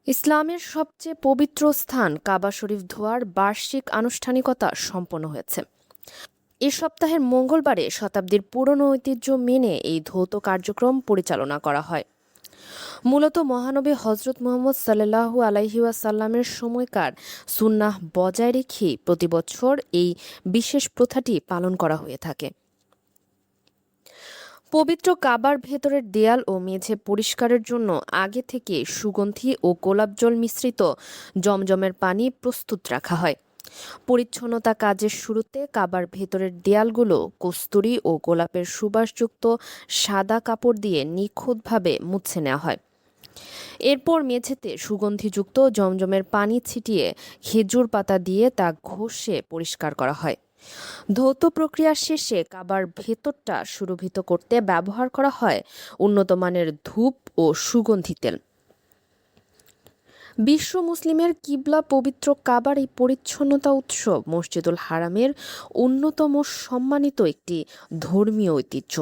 ইসলামের সবচেয়ে পবিত্র স্থান কাবা শরীফ ধোয়ার বার্ষিক আনুষ্ঠানিকতা সম্পন্ন হয়েছে। এ সপ্তাহের মঙ্গলবারে শতাব্দীর পুরনো ঐতিহ্য মেনে এই ধৌত কার্যক্রম পরিচালনা করা হয়। মূলত মহানবী হজরত মুহাম্মদ সাল্লাল্লাহু আলাইহি ওয়াসাল্লামের সময়কার সুন্নাহ বজায় রেখে প্রতিবছর এই বিশেষ প্রথাটি পালন করা হয়ে থাকে। পবিত্র কাবার ভেতরের দেয়াল ও মেঝে পরিষ্কারের জন্য আগে থেকে সুগন্ধি ও গোলাপ জল মিশ্রিত জমজমের পানি প্রস্তুত রাখা হয়। পরিচ্ছন্নতা কাজের শুরুতে কাবার ভেতরের দেয়ালগুলো কস্তুরী ও গোলাপের সুবাসযুক্ত সাদা কাপড় দিয়ে নিখুঁতভাবে মুছে নেওয়া হয়। এরপর মেঝেতে সুগন্ধিযুক্ত জমজমের পানি ছিটিয়ে খেজুর পাতা দিয়ে তা ঘষে পরিষ্কার করা হয়। ধৌত প্রক্রিয়া শেষে কাবার ভেতরটা সুরভিত করতে ব্যবহার করা হয় উন্নত মানের ধূপ ও সুগন্ধি তেল। বিশ্ব মুসলিমের কিবলা পবিত্র কাবার এই পরিচ্ছন্নতা উৎসব মসজিদুল হারামের অন্যতম সম্মানিত একটি ধর্মীয় ঐতিহ্য।